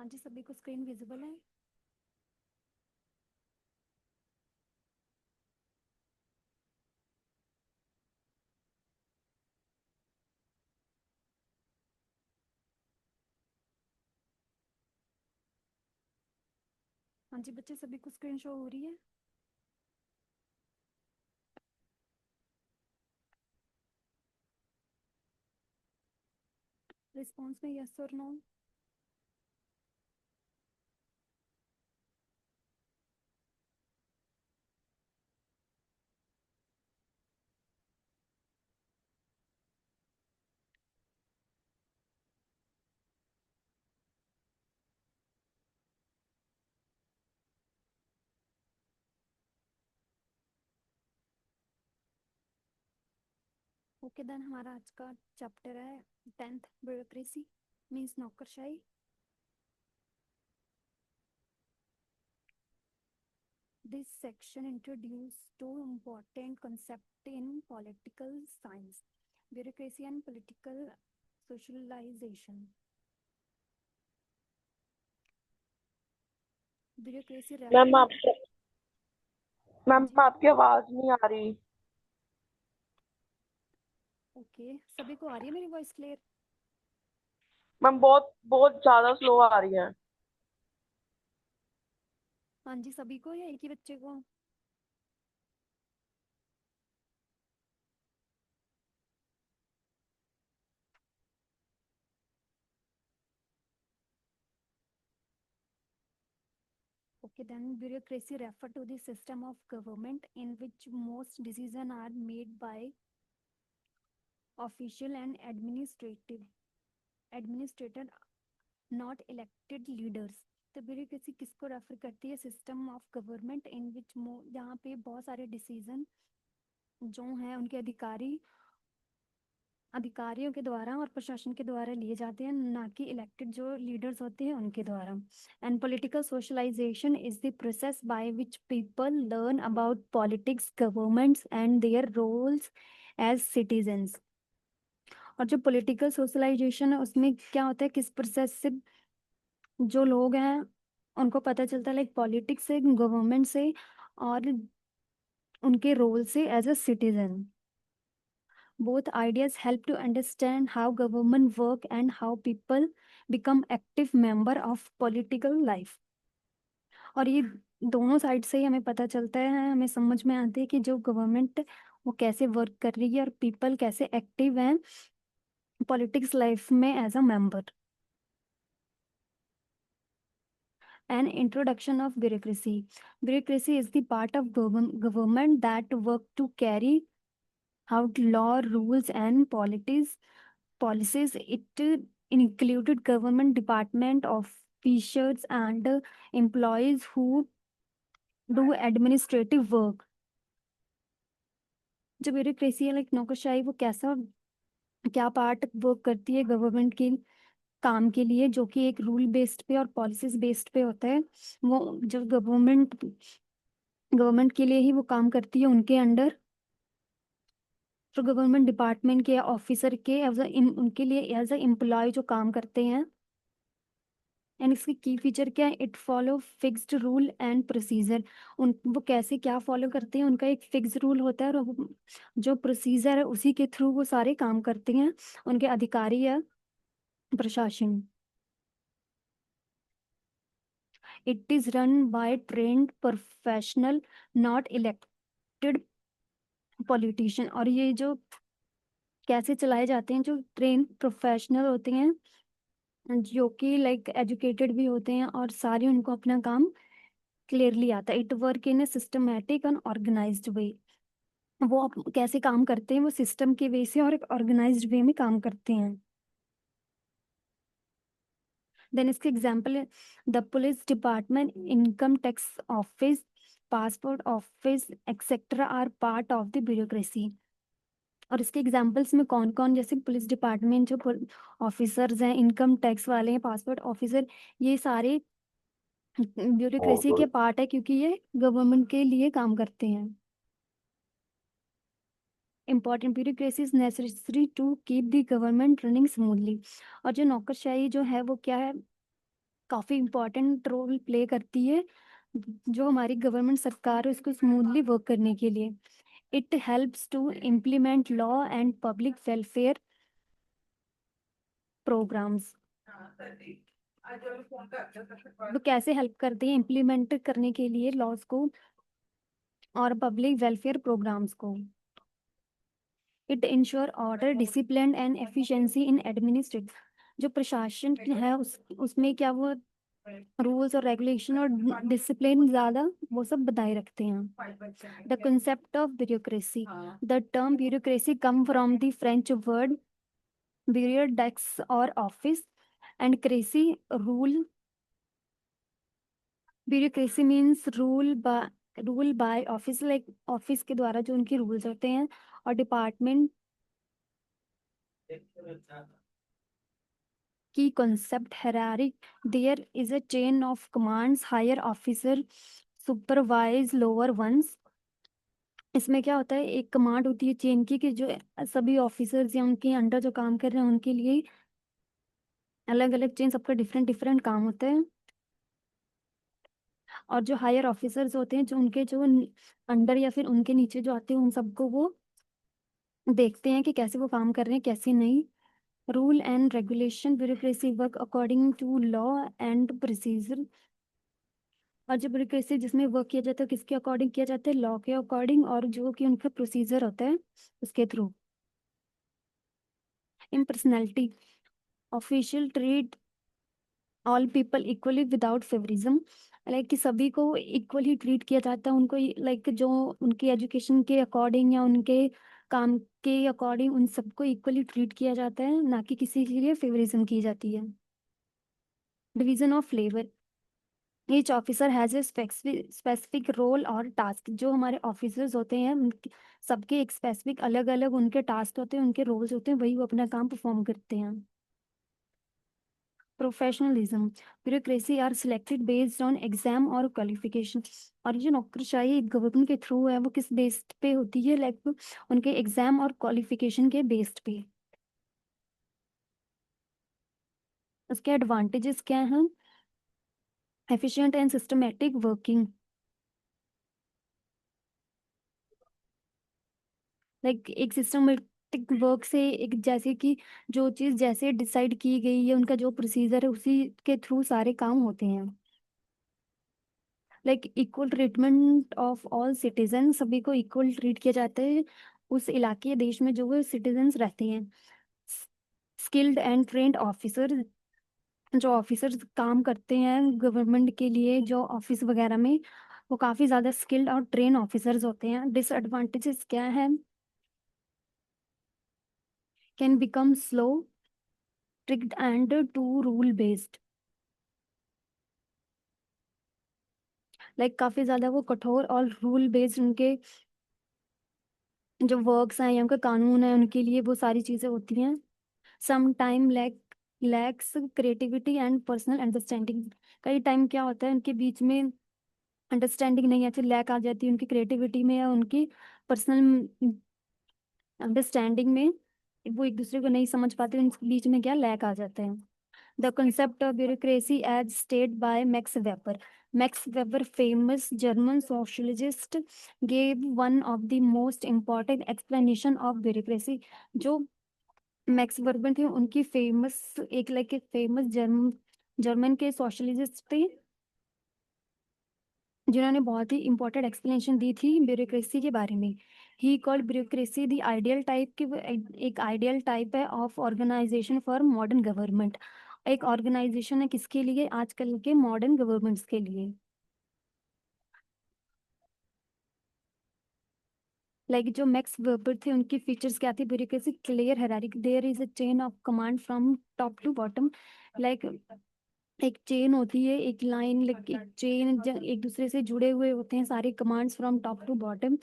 हाँ जी, सभी को स्क्रीन विजिबल है। हाँ जी बच्चे, सभी को स्क्रीन शो हो रही है। रिस्पॉन्स में यस और नो। ओके देन, हमारा आज का चैप्टर है 10th ब्यूरोक्रेसी मीन्स नौकरशाही। This section introduces two important concepts in political science: bureaucracy and political socialization. Bureaucracy ma'am refer हाँ जी आपकी आवाज नहीं आ रही। ओके, सभी को आ रही है मेरी वॉइस क्लियर? मैम बहुत बहुत ज्यादा स्लो आ रही है। हाँ जी, सभी को या एक ही बच्चे को? Okay, then bureaucracy refer to the system of government in which most decisions are made by official and administrator, not elected leaders. तो ब्यूरोक्रेसी किसको रेफर करती है? सिस्टम ऑफ गवर्नमेंट इन विच जहाँ पे बहुत सारे डिसीजन जो हैं उनके अधिकारियों के द्वारा और प्रशासन के द्वारा लिए जाते हैं, ना कि इलेक्टेड जो लीडर्स होते हैं उनके द्वारा। And political socialization is the process by which people learn about politics, governments and their roles as citizens. और जो पॉलिटिकल सोशलाइजेशन है उसमें क्या होता है, किस प्रोसेस से जो लोग हैं उनको पता चलता है, लाइक पॉलिटिक्स से, गवर्नमेंट से और उनके रोल से as a citizen. Both ideas help to understand how government work and how people become active member of political life. और ये दोनों साइड से ही हमें पता चलता है, हमें समझ में आती है कि जो गवर्नमेंट वो कैसे वर्क कर रही है और पीपल कैसे एक्टिव हैं पॉलिटिक्स लाइफ में as a member. An introduction of bureaucracy. Bureaucracy is the part of government that work to carry out law, rules, and policies. It included government department officials and employees who do administrative work. जो bureaucracy है, like नौकरशाही, वो क्या part work करती है government के काम के लिए, जो कि एक रूल बेस्ड पे और पॉलिसीज बेस्ड पे होता है। वो जो गवर्नमेंट के लिए ही वो काम करती है, उनके अंडर जो गवर्नमेंट डिपार्टमेंट के ऑफिसर के उनके लिए एज अ एम्प्लॉय जो काम करते हैं। एंड इसकी की फीचर क्या है? It follow fixed rule and procedure. वो कैसे क्या फॉलो करते हैं, उनका एक फिक्स रूल होता है और जो प्रोसीजर है उसी के थ्रू वो सारे काम करते हैं, उनके अधिकारी या प्रशासन। It is run by trained professional, not elected politician. और ये जो कैसे चलाए जाते हैं, जो ट्रेन प्रोफेशनल होते हैं जो कि लाइक एजुकेटेड भी होते हैं और सारे उनको अपना काम क्लियरली आता है। It work in a systematic and organised way. वो कैसे काम करते हैं, वो सिस्टम के वे से और एक ऑर्गेनाइज्ड वे में काम करते हैं। देन इसके एग्जाम्पल है the police department, income tax office, passport office etcetera are part of the bureaucracy. और इसके एग्जाम्पल्स में कौन कौन, जैसे पुलिस डिपार्टमेंट जो ऑफिसर्स हैं, इनकम टैक्स वाले हैं, पासपोर्ट ऑफिसर, ये सारे ब्यूरोक्रेसी के पार्ट है क्योंकि ये गवर्नमेंट के लिए काम करते हैं। Important bureaucracy is necessary to keep the government running smoothly. और जो नौकरशाही जो है वो क्या है, काफ़ी इम्पोर्टेंट रोल प्ले करती है जो हमारी गवर्नमेंट सरकार है उसको स्मूथली वर्क करने के लिए। It helps to implement law and public welfare programs. तो कैसे हेल्प करते हैं इम्प्लीमेंट करने के लिए लॉज को और पब्लिक वेलफेयर प्रोग्राम्स को? It ensure order discipline and efficiency in administrate. जो प्रशासन है उसमें क्या वो रूल्स और रेगुलेशन और डिसिप्लिन ज़्यादा वो सब बनाए रखते हैं। The concept of bureaucracy. The term bureaucracy come from the French word bureau desk और office and cracy rule. Bureaucracy means rule by office, like office के द्वारा जो उनके रूल्स होते हैं। और डिपार्टमेंट की concept hierarchy. There is a chain of commands. Higher officer supervise lower ones. इसमें क्या होता है, एक कमांड होती है चेन की कि जो सभी ऑफिसर्स या उनके अंडर जो काम कर रहे हैं उनके लिए अलग अलग चेन, सबका डिफरेंट डिफरेंट काम होता है। और जो हायर ऑफिसर्स होते हैं जो उनके जो अंडर या फिर उनके नीचे जो आते हैं उन सबको वो देखते हैं कि कैसे वो काम कर रहे हैं कैसे नहीं। Rule and regulation. Bureaucracy work according to law and procedure. और जो ब्यूरोक्रेसी जिसमें वर्क किया जाता है किसके अकॉर्डिंग किया जाता है, लॉ के अकॉर्डिंग और जो कि उनका प्रोसीजर होता है उसके through. Impersonality. Official treat all people equally without favouritism. Like कि सभी को इक्वली ट्रीट किया जाता है, उनको लाइक जो उनके एजुकेशन के अकॉर्डिंग या उनके काम के अकॉर्डिंग उन सबको इक्वली ट्रीट किया जाता है, ना कि किसी के लिए फेवरिज्म की जाती है। Division of labour. Each officer has a specific role और टास्क। जो हमारे ऑफिसर्स होते हैं सबके एक स्पेसिफिक अलग अलग उनके टास्क होते हैं, उनके रोल्स होते हैं, वही वो अपना काम परफॉर्म करते हैं। Professionalism. Bureaucracy are selected based on exam और क्वालिफिकेशन। और जो नौकरशाही गवर्नमेंट के थ्रू है वो किस बेस्ड पे होती है, लाइक उनके एग्जाम और क्वालिफिकेशन के बेस्ड पे। उसके एडवांटेजेस क्या हैं? Efficient and systematic working. Like एक सिस्टमेटिक वर्क से एक जैसे कि जो चीज़ जैसे डिसाइड की गई है उनका जो प्रोसीजर है उसी के थ्रू सारे काम होते हैं। Like equal treatment of all citizen. सभी को इक्वल ट्रीट किया जाता है उस इलाके देश में जो वो सिटीजन्स रहते हैं। Skilled and trained officer. जो ऑफिसर्स काम करते हैं गवर्नमेंट के लिए जो ऑफिस वगैरह में वो काफ़ी ज़्यादा स्किल्ड और ट्रेन ऑफिसर्स होते हैं। डिसएडवांटेजेस क्या है? Can become slow, strict and too rule based। Like काफी ज्यादा वो कठोर और रूल बेस्ड उनके जो वर्क्स हैं या उनका कानून है उनके लिए वो सारी चीजें होती हैं। Some time lacks creativity and personal understanding. कई टाइम क्या होता है उनके बीच में अंडरस्टैंडिंग नहीं आती, लैक आ जाती है उनकी क्रिएटिविटी में या उनकी पर्सनल अंडरस्टैंडिंग में। वो एक दूसरे को नहीं समझ पाते, उनके बीच में क्या लैक आ जाता है। The concept of bureaucracy as stated by Max Weber. Max Weber, famous German sociologist, gave one of the most important explanation of bureaucracy. जो मैक्स वर्बर थे उनकी फेमस एक लाइक एक फेमस जर्मन के सोशलिस्ट थे जिन्होंने बहुत ही इंपॉर्टेंट एक्सप्लेनेशन दी थी ब्यूरोक्रेसी के बारे में। He called bureaucracy the ideal type की एक आइडियल टाइप है of organisation for modern government. एक ऑर्गेनाइजेशन है किसके लिए, आजकल के मॉडर्न गवर्नमेंट्स के लिए। लाइक जो मैक्स वेबर थे उनकी फीचर्स क्या थी? Bureaucracy clear hierarchy. There is a chain of command from top to bottom. Like एक चेन होती है, एक लाइन, लाइक एक चेन एक दूसरे से जुड़े हुए होते हैं सारे commands from top to bottom.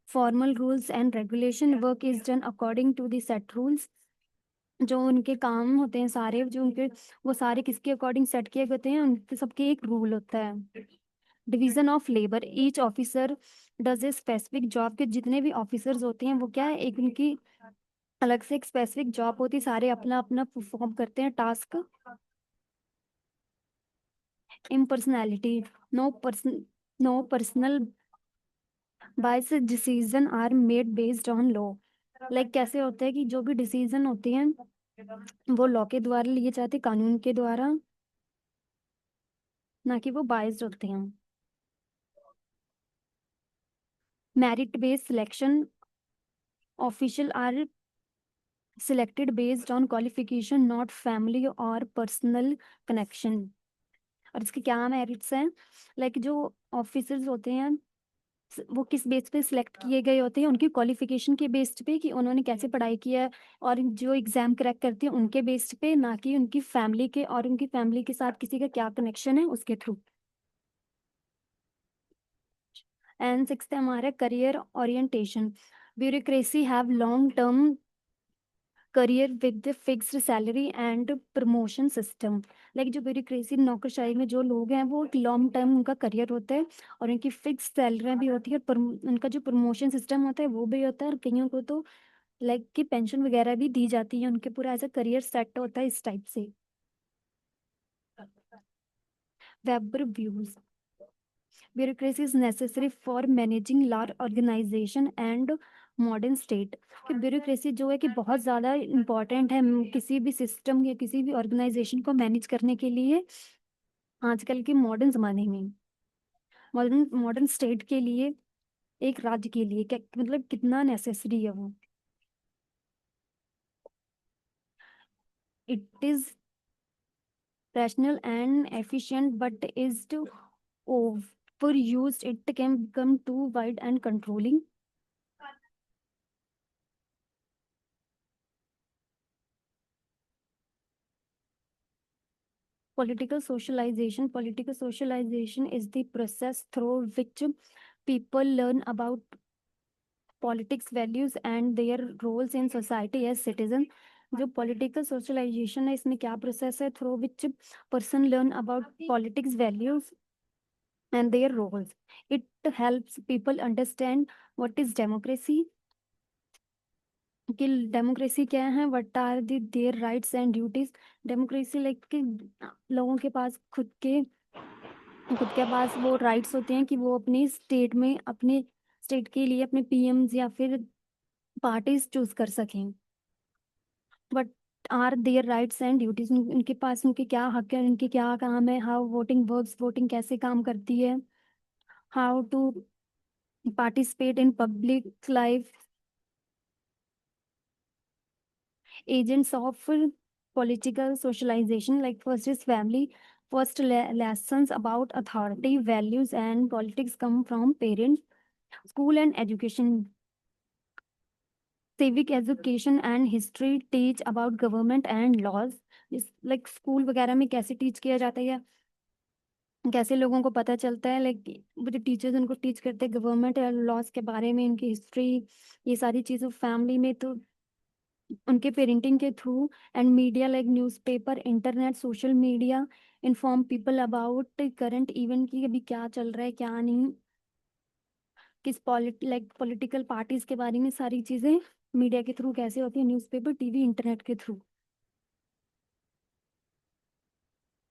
Formal rules and regulation. Work is done according to the set rules. जो उनके काम होते हैं सारे जो उनके वो सारे किसके अकॉर्डिंग सेट किए गए होते हैं, उनके सबके एक रूल होता है। Division of labour. Each officer does a specific job. के जितने भी ऑफिसर्स होते हैं वो क्या है, एक उनकी अलग से एक स्पेसिफिक जॉब होती है, सारे अपना अपना परफॉर्म करते हैं task. impersonality, no personal bias decision are made based on law. Like कैसे होता है कि जो भी डिसीजन होते हैं वो लॉ के द्वारा लिए जाते हैं, कानून के द्वारा, ना कि वो बाइस्ड होते हैं. Merit based selection, official are selected based on qualification, not family or personal connection. और इसके क्या मेरिट्स हैं? लाइक जो ऑफिसर्स होते हैं वो किस बेस पे सिलेक्ट किए गए होते हैं? उनकी क्वालिफिकेशन के बेस्ड पे कि उन्होंने कैसे पढ़ाई किया है, और जो एग्जाम क्रैक करते हैं उनके बेस्ड पे, ना कि उनकी फैमिली के, और उनकी फैमिली के साथ किसी का क्या कनेक्शन है उसके थ्रू. एंड सिक्स्थ है हमारा career orientation. Bureaucracy have long term career with fixed salary and promotion system. Like जो ब्यूरोक्रेसी नौकरशाही में जो लोग हैं वो लॉन्ग टर्म उनका करियर होता है, और उनकी फिक्स सैलरी भी होती है, और उनका जो प्रमोशन सिस्टम होता है वो भी होता है, और कईयों को तो लाइक की पेंशन वगैरह भी दी जाती है, उनके पूरा ऐसा करियर सेट होता है इस टाइप से. Weber views. Bureaucracy is necessary for managing large organisation and modern state. कि ब्यूरोक्रेसी जो है कि बहुत ज़्यादा इम्पॉर्टेंट है किसी भी सिस्टम या किसी भी ऑर्गेनाइजेशन को मैनेज करने के लिए आजकल के मॉडर्न ज़माने में, मॉडर्न मॉडर्न स्टेट के लिए, एक राज्य के लिए क्या मतलब कितना नेसेसरी है वो. It is rational and efficient, but is to overused, it can become too wide and controlling. Political socialization is the process through which people learn about politics, values and their roles in society as citizens. जो political socialisation है इसमें क्या process है? Through which person learn about politics, values and their roles. It helps people understand what is democracy, कि democracy क्या है, what are the their rights and duties. Democracy like कि लोगों के पास खुद के पास वो राइट्स होते हैं कि वो अपनी स्टेट में अपने स्टेट के लिए अपने पीएम्स या फिर पार्टीज चूज कर सकें. But are their rights and duties, उनके पास उनके क्या हक है, उनके क्या काम है, हाउ वोटिंग वर्क्स, वोटिंग कैसे काम करती है, how to participate in public life. Agents of political socialization, like first is family. First lessons about authority, values and politics come from parents. School and education, civic education and history teach about government and laws. This like school वगैरह में कैसे teach किया जाता है, कैसे लोगों को पता चलता है, लाइक वो जो टीचर्स उनको टीच करते हैं गवर्नमेंट या लॉज के बारे में, इनकी हिस्ट्री, ये सारी चीज़ें. फैमिली में तो उनके पेरेंटिंग के through. And media like newspaper, internet, social media inform people about current event की अभी क्या चल रहा है क्या नहीं, किस पॉलिटिकल पार्टीज के बारे में, सारी चीज़ें मीडिया के थ्रू कैसे होती है, न्यूज़पेपर, टीवी, इंटरनेट के थ्रू.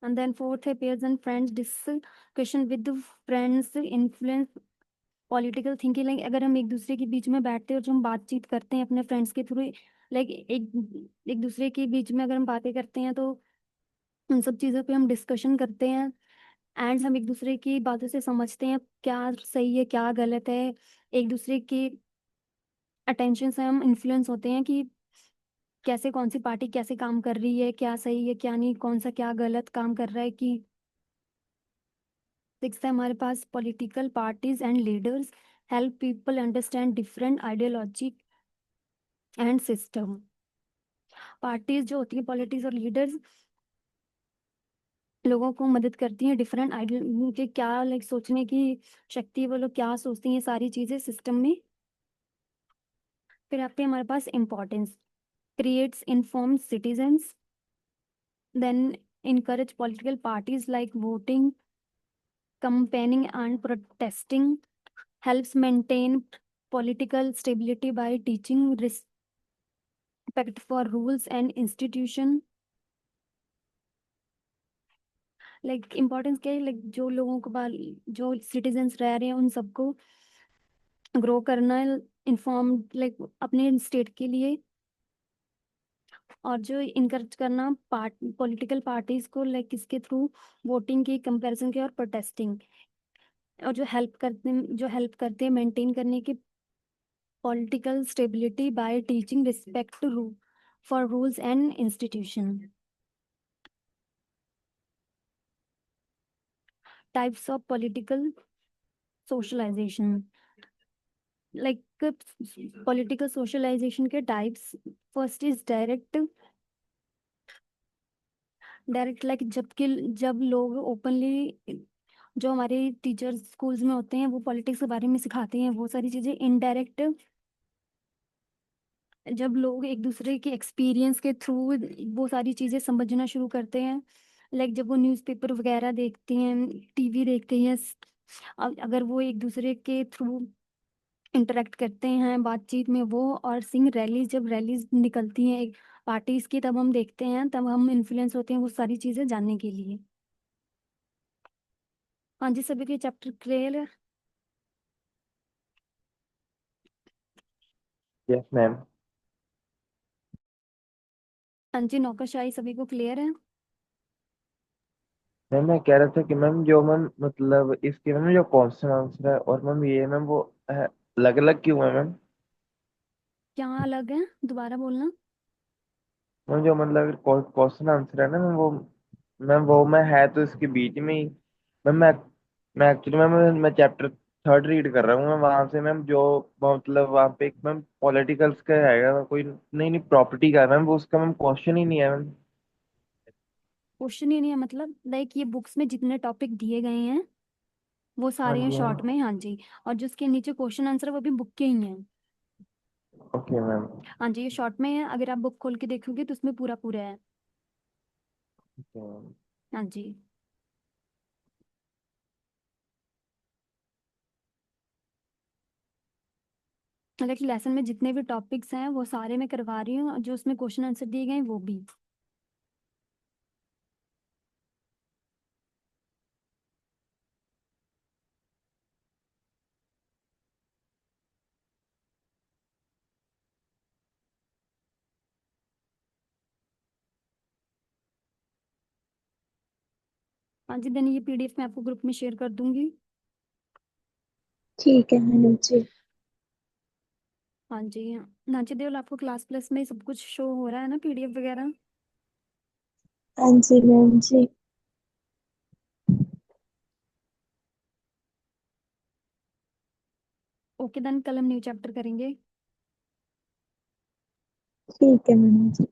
एंड देन फोर्थ है pairs and friends. Discussion with friends influence political thinking. Like अगर हम एक दूसरे के बीच में बैठते हैं और जो हम बातचीत करते हैं अपने फ्रेंड्स के थ्रू, लाइक एक एक दूसरे के बीच में अगर हम बातें करते हैं तो उन सब चीज़ों पे हम डिस्कशन करते हैं, एंड हम एक दूसरे की बातों से समझते हैं क्या सही है क्या गलत है. एक दूसरे की अटेंशन से हम इन्फ्लुएंस होते हैं कि कैसे कौन सी पार्टी कैसे काम कर रही है, क्या सही है क्या नहीं, कौन सा क्या गलत काम कर रहा है. कि सिक्स है हमारे पास political parties and leaders help people understand different ideology and system. Parties जो होती है, पॉलिटिक्स और लीडर्स लोगों को मदद करती हैं डिफरेंट आइडियल के क्या लाइक सोचने की शक्ति है, वो लोग क्या सोचती हैं, सारी चीज़ें सिस्टम में. फिर आते हैं हमारे पास importance. Creates informed citizens, then encourage political parties like voting, campaigning and protesting, helps maintain political stability by teaching respect for rules and institution. Like importance क्या है, लाइक जो लोगों को जो सिटीजन्स रह रहे हैं उन सबको ग्रो करना, इन्फॉर्म लाइक अपने स्टेट के लिए, और जो इनकरेज करना पॉलिटिकल पार्टीज को, लाइक इसके थ्रू वोटिंग की, कंपैरिजन की और प्रोटेस्टिंग, और जो हेल्प करते हैं मेंटेन करने की political stability by teaching respect for rules and institution. Types of political socialisation, like political socialisation के types. First is direct. Direct like जब लोग ओपनली, जो हमारे टीचर्स स्कूल्स में होते हैं वो पॉलिटिक्स के बारे में सिखाते हैं वो सारी चीजें। इनडायरेक्ट, जब लोग एक दूसरे के एक्सपीरियंस के थ्रू वो सारी चीजें समझना शुरू करते हैं, लाइक जब वो न्यूज़पेपर वगैरह देखते हैं, टीवी देखते हैं, अगर वो एक दूसरे के थ्रू इंटरेक्ट करते हैं बातचीत में वो, और सिंह रैलीज, जब रैलीज निकलती हैं एक पार्टीज की, तब हम देखते हैं, तब हम इन्फ्लुएंस होते हैं वो सारी चीजें जानने के लिए। हाँ जी, सभी के चैप्टर क्लियर है? Yes ma'am. हाँ जी, नौकरशाही सभी को क्लियर है? मैम मैं कह रहा था कि मैम जो मैम मतलब इसके मैम जो क्वेश्चन आंसर है और मैम ये मैम वो अलग अलग क्यों है मैम? क्या अलग है, दोबारा बोलना। मैम जो मतलब क्वेश्चन आंसर है ना मैम वो मैं है तो इसके बीच में ही। मैम मैं एक्चुअली मैं चैप्टर थर्ड रीड कर रहा हूँ। मैं वहां से मैम जो मतलब वहाँ पे एक मैम पॉलिटिकल्स का है कोई नहीं नहीं प्रॉपर्टी का है मैम, वो उसका मैम क्वेश्चन ही नहीं है मैम। क्वेश्चन ही नहीं है मतलब, लाइक ये बुक्स में जितने टॉपिक दिए गए हैं वो हाँ सारे हैं जी शॉर्ट मैम। में, हाँ जी। और जो उसके नीचे क्वेश्चन आंसर है वो भी बुक के ही हैं। Okay ma'am. हाँ जी, ये शॉर्ट में है, अगर आप बुक खोल के देखोगे तो उसमें पूरा पूरा है। Okay ma'am. हाँ जी। लाइक लेसन में जितने भी टॉपिक्स हैं वो सारे मैं करवा रही हूँ, और जो उसमें क्वेश्चन आंसर दिए गए हैं वो भी। हाँ जी, देन ये पीडीएफ मैं आपको ग्रुप में शेयर कर दूंगी। ठीक है मैडम जी। हाँ जी। हाँ जी देवल, आपको क्लास प्लस में सब कुछ शो हो रहा है ना, पीडीएफ वगैरह? हाँ जी मैम जी। ओके, देन कल हम न्यू चैप्टर करेंगे। ठीक है मैडम जी।